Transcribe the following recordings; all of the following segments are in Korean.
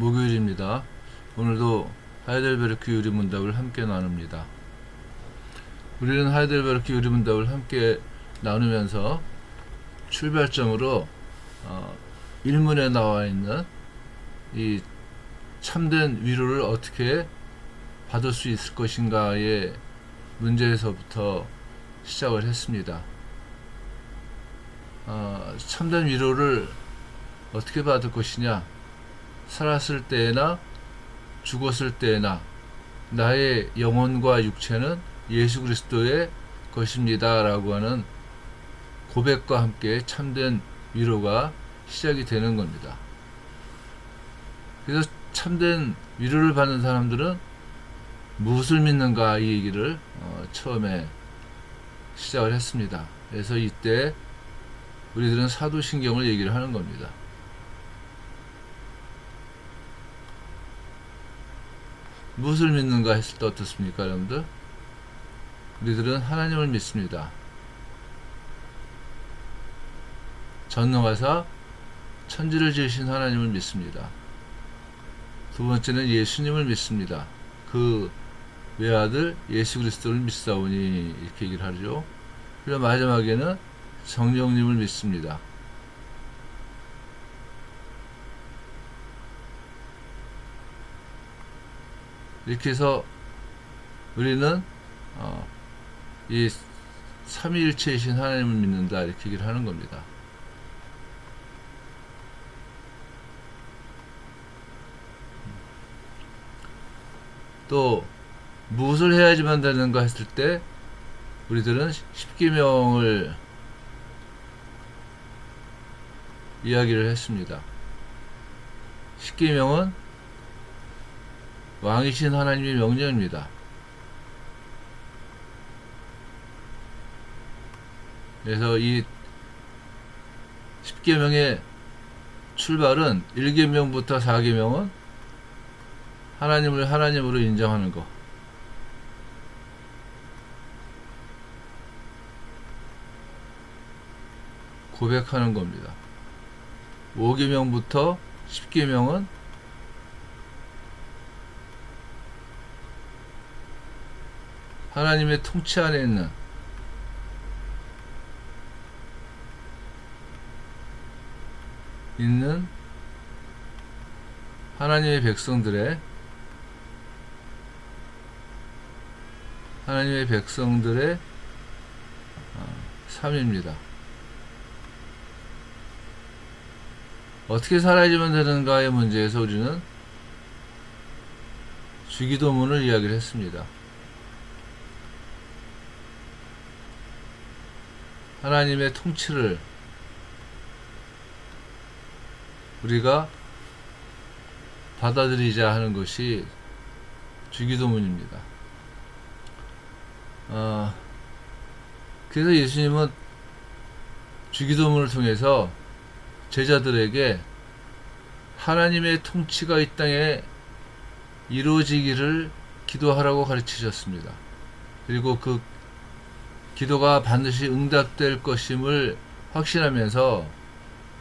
목요일입니다. 오늘도 하이델베르크 요리 문답을 함께 나눕니다. 우리는 하이델베르크 요리 문답을 함께 나누면서 출발점으로 일문에 나와 있는 이 참된 위로를 어떻게 받을 수 있을 것인가의 문제에서부터 시작을 했습니다. 참된 위로를 어떻게 받을 것이냐? 살았을 때나 죽었을 때나 나의 영혼과 육체는 예수 그리스도의 것입니다 라고 하는 고백과 함께 참된 위로가 시작이 되는 겁니다. 그래서 참된 위로를 받는 사람들은 무엇을 믿는가 이 얘기를 처음에 시작을 했습니다. 그래서 이때 우리들은 사도신경을 얘기를 하는 겁니다. 무엇을 믿는가 했을 때 어떻습니까, 여러분들? 우리들은 하나님을 믿습니다. 전능하사 천지를 지으신 하나님을 믿습니다. 두 번째는 예수님을 믿습니다. 그 외아들 예수 그리스도를 믿사오니 이렇게 얘기를 하죠. 그리고 마지막에는 성령님을 믿습니다. 이렇게 해서 우리는 이 삼위일체이신 하나님을 믿는다 이렇게 얘기를 하는 겁니다. 또 무엇을 해야지만 되는가 했을 때 우리들은 십계명을 이야기를 했습니다. 십계명은 왕이신 하나님의 명령입니다. 그래서 이 십계명의 출발은 1계명부터 4계명은 하나님을 하나님으로 인정하는 것, 고백하는 겁니다. 5계명부터 10계명은 하나님의 통치 안에 있는 하나님의 백성들의 삶입니다. 어떻게 살아야지만 되는가의 문제에서 우리는 주기도문을 이야기를 했습니다. 하나님의 통치를 우리가 받아들이자 하는 것이 주기도문입니다. 그래서 예수님은 주기도문을 통해서 제자들에게 하나님의 통치가 이 땅에 이루어지기를 기도하라고 가르치셨습니다. 그리고 그 기도가 반드시 응답될 것임을 확신하면서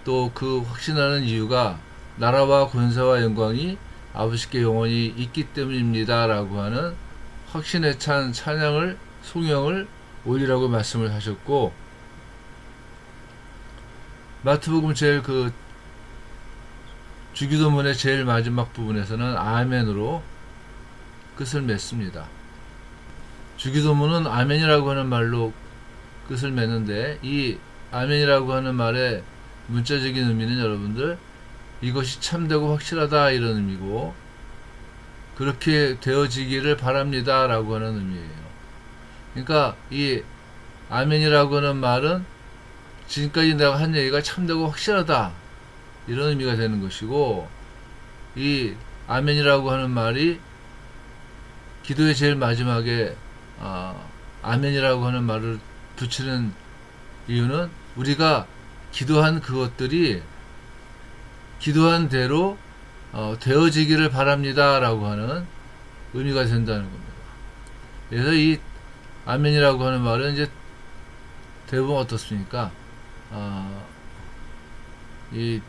또 그 확신하는 이유가 나라와 권세와 영광이 아버지께 영원히 있기 때문입니다 라고 하는 확신에 찬 찬양을 송영을 올리라고 말씀을 하셨고, 마태복음 제일 그 주기도문의 제일 마지막 부분에서는 아멘으로 끝을 맺습니다. 주기도문은 아멘이라고 하는 말로 끝을 맺는데, 이 아멘이라고 하는 말의 문자적인 의미는 여러분들 이것이 참되고 확실하다 이런 의미고, 그렇게 되어지기를 바랍니다 라고 하는 의미예요. 그러니까 이 아멘이라고 하는 말은 지금까지 내가 한 얘기가 참되고 확실하다 이런 의미가 되는 것이고, 이 아멘이라고 하는 말이 기도의 제일 마지막에 아멘이라고 하는 말을 붙이는 이유는 우리가 기도한 그것들이 기도한 대로 되어지기를 바랍니다 라고 하는 의미가 된다는 겁니다. 그래서 이 아멘이라고 하는 말은 이제 대부분 어떻습니까? 이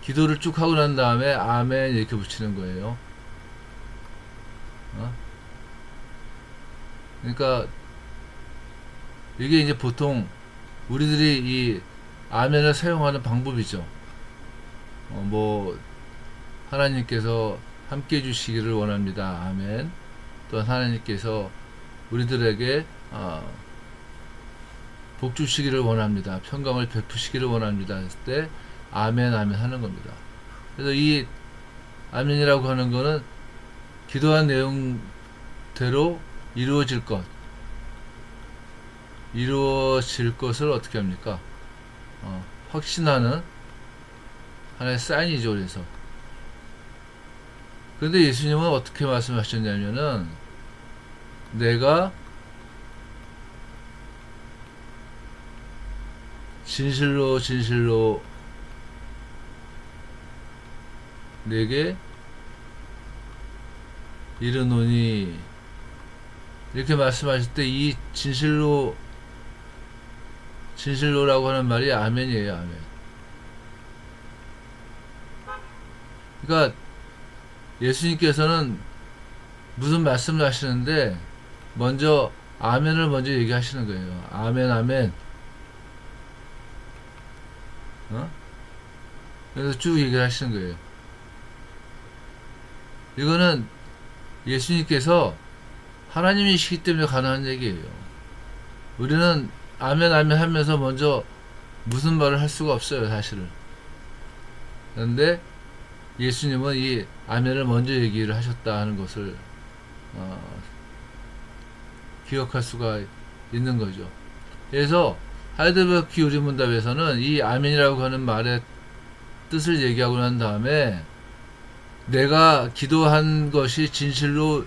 기도를 쭉 하고 난 다음에 아멘 이렇게 붙이는 거예요. 그러니까 이게 이제 보통 우리들이 이 아멘을 사용하는 방법이죠. 뭐 하나님께서 함께 해주시기를 원합니다. 아멘. 또한 하나님께서 우리들에게 복 주시기를 원합니다. 평강을 베푸시기를 원합니다. 했을 때 아멘 아멘 하는 겁니다. 그래서 이 아멘이라고 하는 거는 기도한 내용대로 이루어질 것을 어떻게 합니까? 확신하는 하나의 사인이죠. 그래서 그런데 예수님은 어떻게 말씀하셨냐면은 내가 진실로 진실로 내게 이르노니 이렇게 말씀하실 때 이 진실로라고 하는 말이 아멘이에요. 아멘. 그러니까 예수님께서는 무슨 말씀을 하시는데 먼저 아멘을 먼저 얘기하시는 거예요. 아멘 아멘. 그래서 쭉 얘기를 하시는 거예요. 이거는 예수님께서 하나님이시기 때문에 가능한 얘기예요. 우리는 아멘 아멘 하면서 먼저 무슨 말을 할 수가 없어요, 사실은. 그런데 예수님은 이 아멘을 먼저 얘기를 하셨다 하는 것을 기억할 수가 있는 거죠. 그래서 하이델베르크 기울임문답에서는 이 아멘이라고 하는 말의 뜻을 얘기하고 난 다음에 내가 기도한 것이 진실로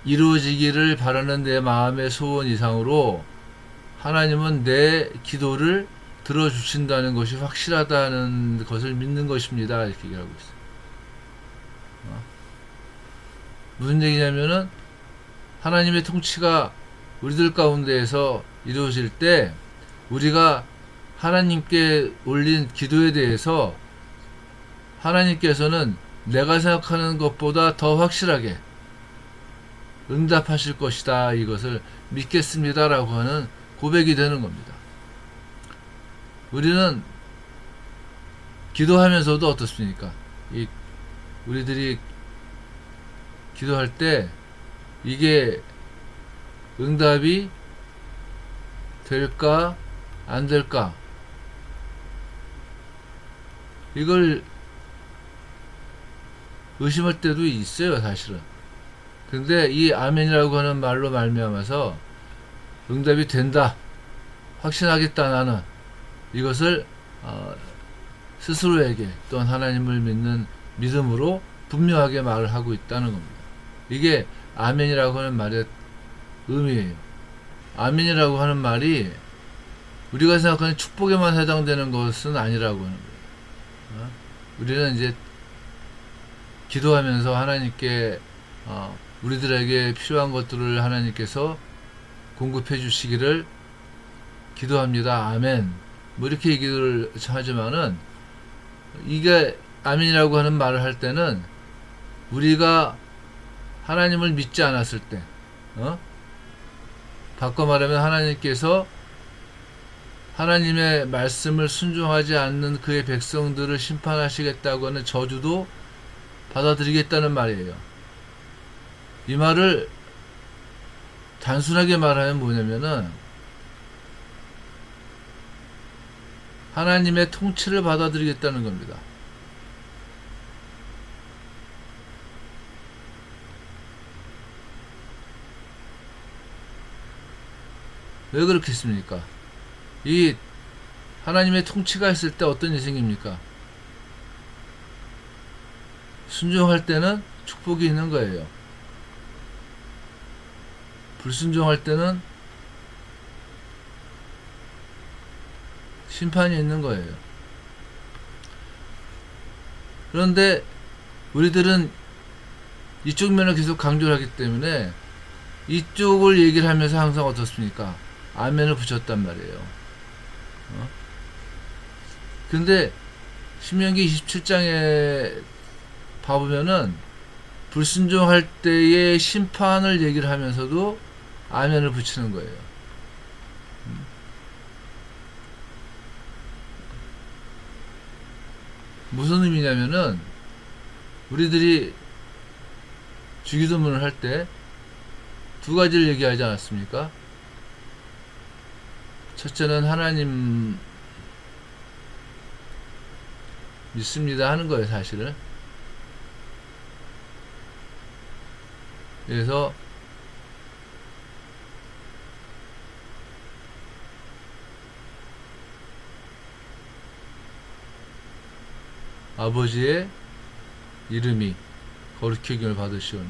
이루어지기를 바라는 내 마음의 소원 이상으로 하나님은 내 기도를 들어주신다는 것이 확실하다는 것을 믿는 것입니다. 이렇게 얘기하고 있어요. 무슨 얘기냐면은 하나님의 통치가 우리들 가운데에서 이루어질 때 우리가 하나님께 올린 기도에 대해서 하나님께서는 내가 생각하는 것보다 더 확실하게 응답하실 것이다. 이것을 믿겠습니다라고 하는 고백이 되는 겁니다. 우리는 기도하면서도 어떻습니까? 우리들이 기도할 때 이게 응답이 될까 안 될까 이걸 의심할 때도 있어요, 사실은. 근데 이 아멘이라고 하는 말로 말미암아서 응답이 된다, 확신하겠다 나는, 이것을 스스로에게 또한 하나님을 믿는 믿음으로 분명하게 말을 하고 있다는 겁니다. 이게 아멘이라고 하는 말의 의미예요. 아멘이라고 하는 말이 우리가 생각하는 축복에만 해당되는 것은 아니라고 하는 거예요. 우리는 이제 기도하면서 하나님께 우리들에게 필요한 것들을 하나님께서 공급해 주시기를 기도합니다. 아멘. 뭐 이렇게 얘기를 하지만은 이게 아멘이라고 하는 말을 할 때는 우리가 하나님을 믿지 않았을 때, 바꿔 말하면 하나님께서 하나님의 말씀을 순종하지 않는 그의 백성들을 심판하시겠다고 하는 저주도 받아들이겠다는 말이에요. 이 말을 단순하게 말하면 뭐냐면은 하나님의 통치를 받아들이겠다는 겁니다. 왜 그렇겠습니까? 이 하나님의 통치가 있을 때 어떤 일이 생깁니까? 순종할 때는 축복이 있는 거예요. 불순종할 때는 심판이 있는 거예요. 그런데 우리들은 이쪽 면을 계속 강조를 하기 때문에 이쪽을 얘기를 하면서 항상 어떻습니까? 아멘을 붙였단 말이에요. 근데 신명기 27장에 봐보면은 불순종할 때의 심판을 얘기를 하면서도 아멘을 붙이는 거예요. 무슨 의미냐면은 우리들이 주기도문을 할 때 두 가지를 얘기하지 않았습니까? 첫째는 하나님 믿습니다 하는 거예요, 사실은. 그래서 아버지의 이름이 거룩히 여김을 받으시오며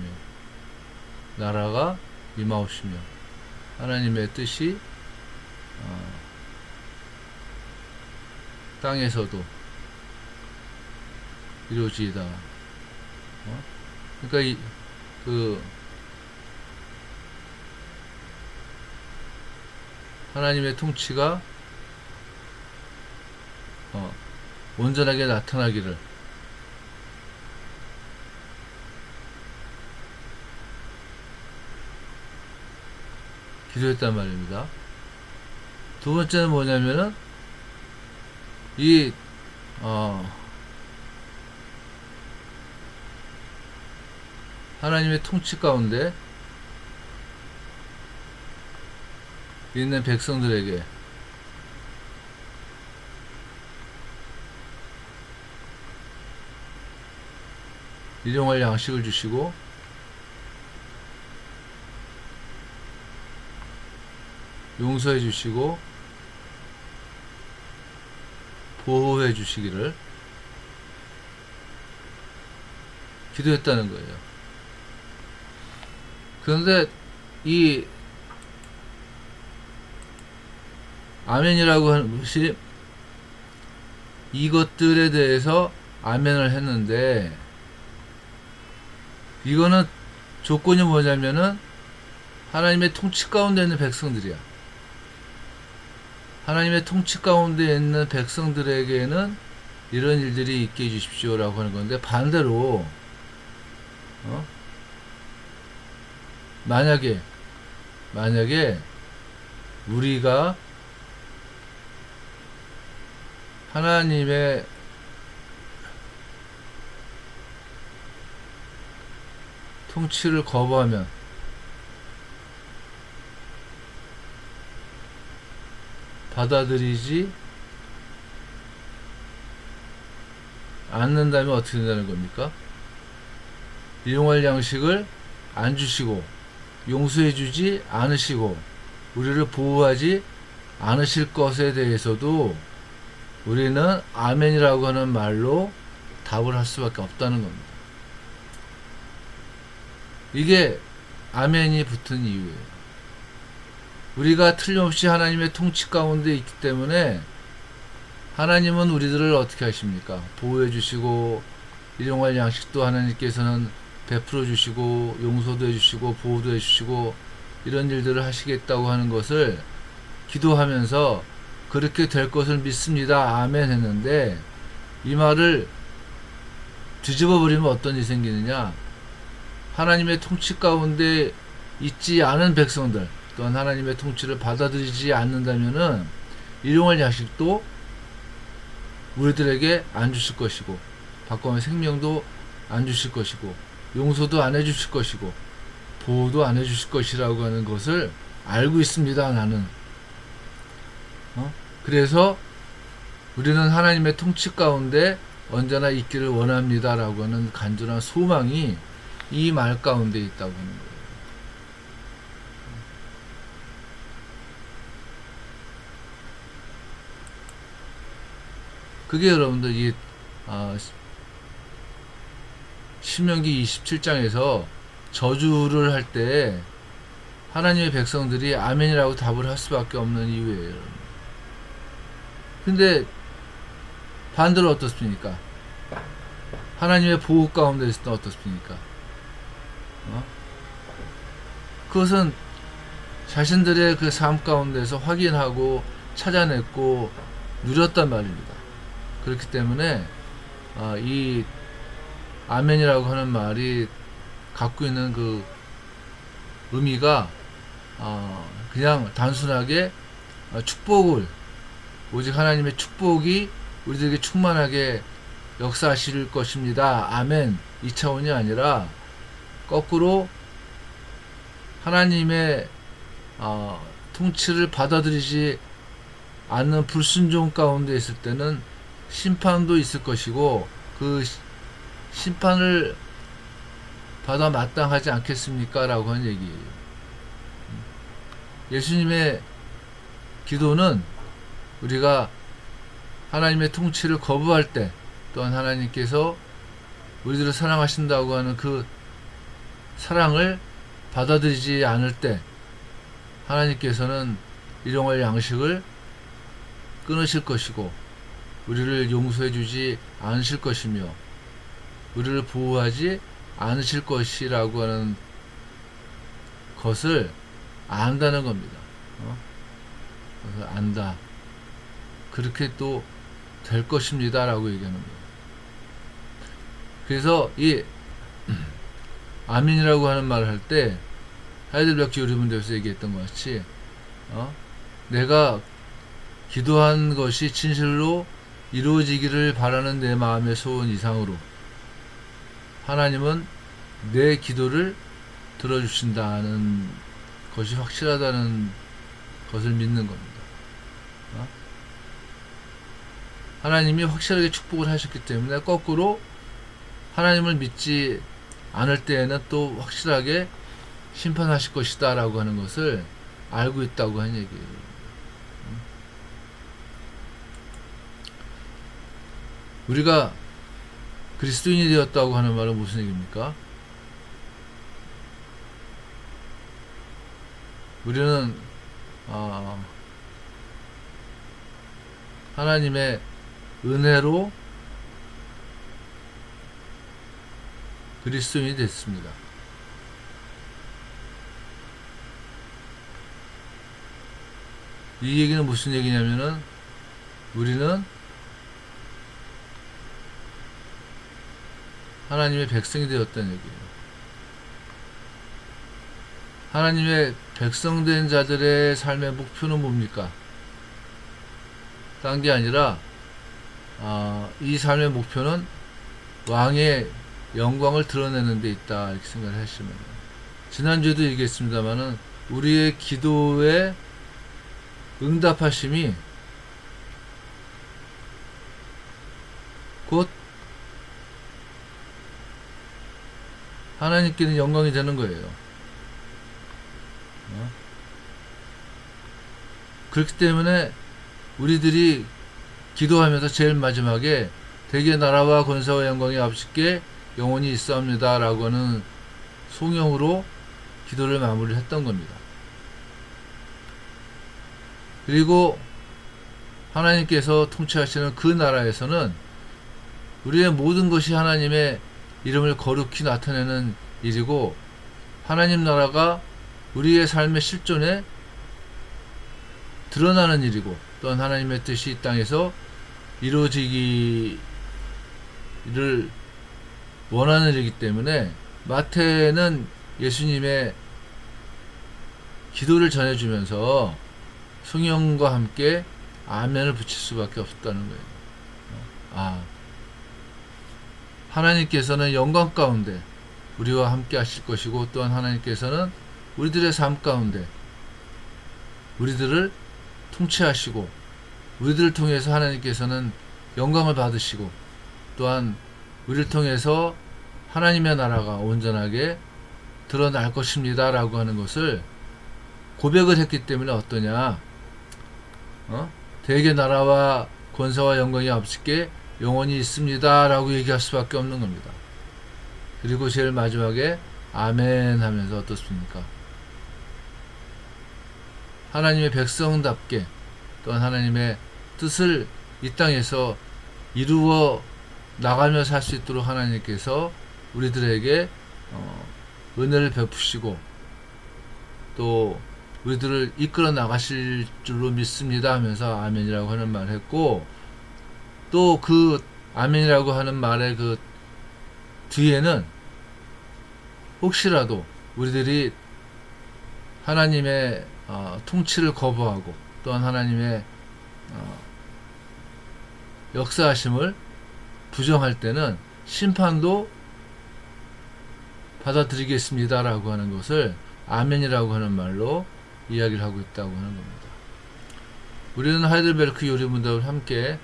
나라가 임하옵시며 하나님의 뜻이 땅에서도 이루어지이다. 그러니까 하나님의 통치가 온전하게 나타나기를 기도했단 말입니다. 두 번째는 뭐냐면은 하나님의 통치 가운데 있는 백성들에게 일용할 양식을 주시고 용서해 주시고 보호해 주시기를 기도했다는 거예요. 그런데 이 아멘이라고 하는 것이 이것들에 대해서 아멘을 했는데 이거는 조건이 뭐냐면은 하나님의 통치 가운데 있는 백성들이야. 하나님의 통치 가운데 있는 백성들에게는 이런 일들이 있게 해주십시오라고 하는 건데 반대로 만약에 우리가 하나님의 통치를 거부하면 받아들이지 않는다면 어떻게 된다는 겁니까? 일용할 양식을 안 주시고 용서해 주지 않으시고 우리를 보호하지 않으실 것에 대해서도 우리는 아멘이라고 하는 말로 답을 할 수밖에 없다는 겁니다. 이게 아멘이 붙은 이유예요. 우리가 틀림없이 하나님의 통치 가운데 있기 때문에 하나님은 우리들을 어떻게 하십니까? 보호해 주시고 일용할 양식도 하나님께서는 베풀어 주시고 용서도 해 주시고 보호도 해 주시고 이런 일들을 하시겠다고 하는 것을 기도하면서 그렇게 될 것을 믿습니다. 아멘 했는데 이 말을 뒤집어 버리면 어떤 일이 생기느냐? 하나님의 통치 가운데 있지 않은 백성들 또한 하나님의 통치를 받아들이지 않는다면은 일용할 양식도 우리들에게 안 주실 것이고 바꿔면 생명도 안 주실 것이고 용서도 안 해주실 것이고 보호도 안 해주실 것이라고 하는 것을 알고 있습니다. 나는 그래서 우리는 하나님의 통치 가운데 언제나 있기를 원합니다 라고 하는 간절한 소망이 이 말 가운데 있다고 하는 거예요. 그게 여러분들 이 신명기 27장에서 저주를 할 때 하나님의 백성들이 아멘이라고 답을 할 수밖에 없는 이유예요. 근데 반대로 어떻습니까? 하나님의 보호 가운데 있을 때 어떻습니까? 그것은 자신들의 그 삶 가운데서 확인하고 찾아냈고 누렸단 말입니다. 그렇기 때문에 이 아멘이라고 하는 말이 갖고 있는 그 의미가 그냥 단순하게 축복을, 오직 하나님의 축복이 우리들에게 충만하게 역사하실 것입니다, 아멘, 이 차원이 아니라 거꾸로 하나님의 통치를 받아들이지 않는 불순종 가운데 있을 때는 심판도 있을 것이고, 그 심판을 받아 마땅하지 않겠습니까? 라고 하는 얘기예요. 예수님의 기도는 우리가 하나님의 통치를 거부할 때, 또한 하나님께서 우리들을 사랑하신다고 하는 그 사랑을 받아들이지 않을 때 하나님께서는 일용할 양식을 끊으실 것이고, 우리를 용서해 주지 않으실 것이며, 우리를 보호하지 않으실 것이라고 하는 것을 안다는 겁니다. 그래서 안다. 그렇게 또 될 것입니다. 라고 얘기하는 거예요. 그래서 이 아멘이라고 하는 말을 할 때 하이델베르크 교리문대에서 얘기했던 것 같이 내가 기도한 것이 진실로 이루어지기를 바라는 내 마음의 소원 이상으로 하나님은 내 기도를 들어주신다는 것이 확실하다는 것을 믿는 겁니다. 하나님이 확실하게 축복을 하셨기 때문에 거꾸로 하나님을 믿지 않을 때에는 또 확실하게 심판하실 것이다 라고 하는 것을 알고 있다고 하는 얘기예요. 우리가 그리스도인이 되었다고 하는 말은 무슨 얘기입니까? 우리는 하나님의 은혜로 그리스도인이 됐습니다. 이 얘기는 무슨 얘기냐면은 우리는 하나님의 백성이 되었다는 얘기예요. 하나님의 백성된 자들의 삶의 목표는 뭡니까? 딴 게 아니라 이 삶의 목표는 왕의 영광을 드러내는 데 있다, 이렇게 생각을 하시면 돼요. 지난주에도 얘기했습니다만은 우리의 기도에 응답하심이 곧 하나님께는 영광이 되는 거예요. 그렇기 때문에 우리들이 기도하면서 제일 마지막에 대개 나라와 권세와 영광이 아버지께 영원히 있사옵니다 라고 하는 송영으로 기도를 마무리를 했던 겁니다. 그리고 하나님께서 통치하시는 그 나라에서는 우리의 모든 것이 하나님의 이름을 거룩히 나타내는 일이고, 하나님 나라가 우리의 삶의 실존에 드러나는 일이고, 또한 하나님의 뜻이 이 땅에서 이루어지기를 원하는 일이기 때문에 마태는 예수님의 기도를 전해주면서 성령과 함께 아멘을 붙일 수밖에 없었다는 거예요. 하나님께서는 영광 가운데 우리와 함께 하실 것이고, 또한 하나님께서는 우리들의 삶 가운데 우리들을 통치하시고, 우리들을 통해서 하나님께서는 영광을 받으시고, 또한 우리를 통해서 하나님의 나라가 온전하게 드러날 것입니다 라고 하는 것을 고백을 했기 때문에 어떠냐, 대개 나라와 권세와 영광이 아버지께 영원히 있습니다 라고 얘기할 수밖에 없는 겁니다. 그리고 제일 마지막에 아멘 하면서 어떻습니까? 하나님의 백성답게, 또한 하나님의 뜻을 이 땅에서 이루어 나가며 살 수 있도록 하나님께서 우리들에게 은혜를 베푸시고 또 우리들을 이끌어 나가실 줄로 믿습니다 하면서 아멘이라고 하는 말을 했고, 또 그 아멘이라고 하는 말의 그 뒤에는 혹시라도 우리들이 하나님의 통치를 거부하고 또한 하나님의 역사하심을 부정할 때는 심판도 받아들이겠습니다 라고 하는 것을 아멘이라고 하는 말로 이야기를 하고 있다고 하는 겁니다. 우리는 하이델베르크 요리문답을 함께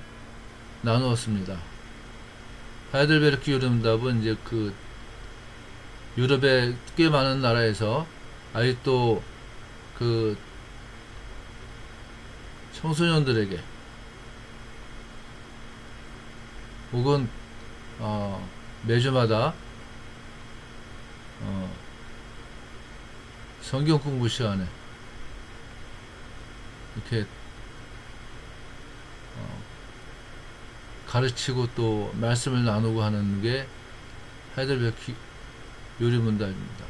나누었습니다. 하이델베르크 요리문답은 이제 그 유럽의 꽤 많은 나라에서 아직도 그 청소년들에게 혹은 매주마다 성경 공부 시간에 이렇게 가르치고 또 말씀을 나누고 하는 게 하이델베르크 요리문답입니다.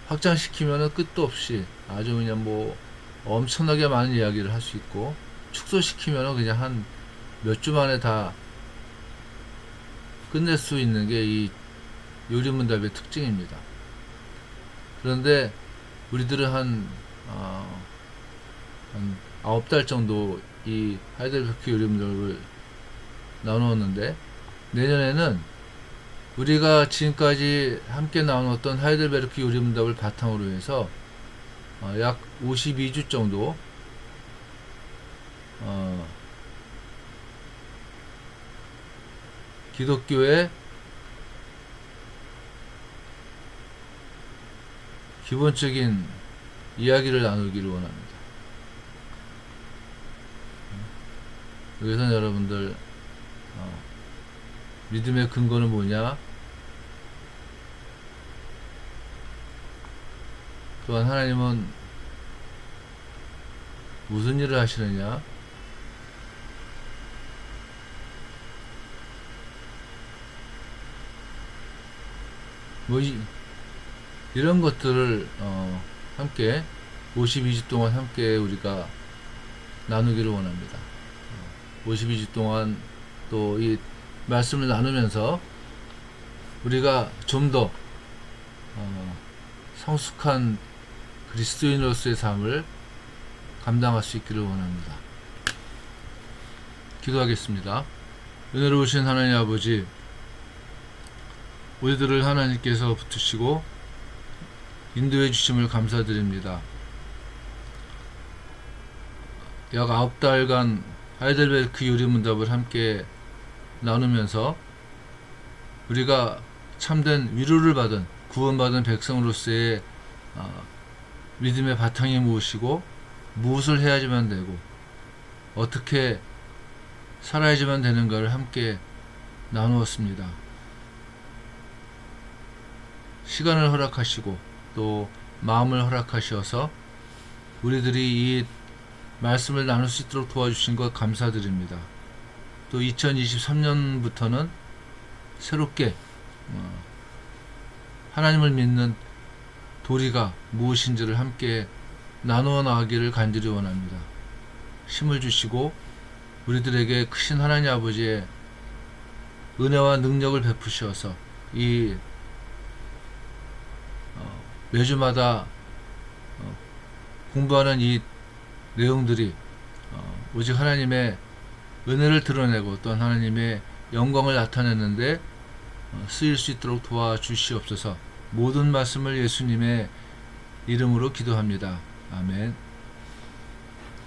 확장시키면은 끝도 없이 아주 그냥 뭐 엄청나게 많은 이야기를 할 수 있고, 축소시키면은 그냥 한 몇 주 만에 다 끝낼 수 있는 게 이 요리문답의 특징입니다. 그런데 우리들은 한 9달 정도 이 하이델베르크 요리문답을 나누었는데, 내년에는 우리가 지금까지 함께 나누었던 하이델베르크 요리문답을 바탕으로 해서 약 52주 정도 기독교의 기본적인 이야기를 나누기를 원합니다. 여기서 여러분들 믿음의 근거는 뭐냐? 또한 하나님은 무슨 일을 하시느냐? 뭐 이런 것들을 함께 52주 동안 함께 우리가 나누기를 원합니다. 52주 동안 또 이 말씀을 나누면서 우리가 좀 더 성숙한 그리스도인으로서의 삶을 감당할 수 있기를 원합니다. 기도하겠습니다. 은혜로우신 하나님 아버지, 우리들을 하나님께서 붙으시고 인도해 주심을 감사드립니다. 약 9달간 하이델베르크 요리문답을 함께 나누면서 우리가 참된 위로를 받은 구원받은 백성으로서의 믿음의 바탕이 무엇이고 무엇을 해야지만 되고 어떻게 살아야지만 되는가를 함께 나누었습니다. 시간을 허락하시고 또 마음을 허락하셔서 우리들이 이 말씀을 나눌 수 있도록 도와주신 것 감사드립니다. 또 2023년부터는 새롭게 하나님을 믿는 도리가 무엇인지를 함께 나누어 나가기를 간절히 원합니다. 힘을 주시고 우리들에게 크신 하나님 아버지의 은혜와 능력을 베푸셔서 이 매주마다 공부하는 이 내용들이 오직 하나님의 은혜를 드러내고 또 하나님의 영광을 나타내는데 쓰일 수 있도록 도와주시옵소서. 모든 말씀을 예수님의 이름으로 기도합니다. 아멘.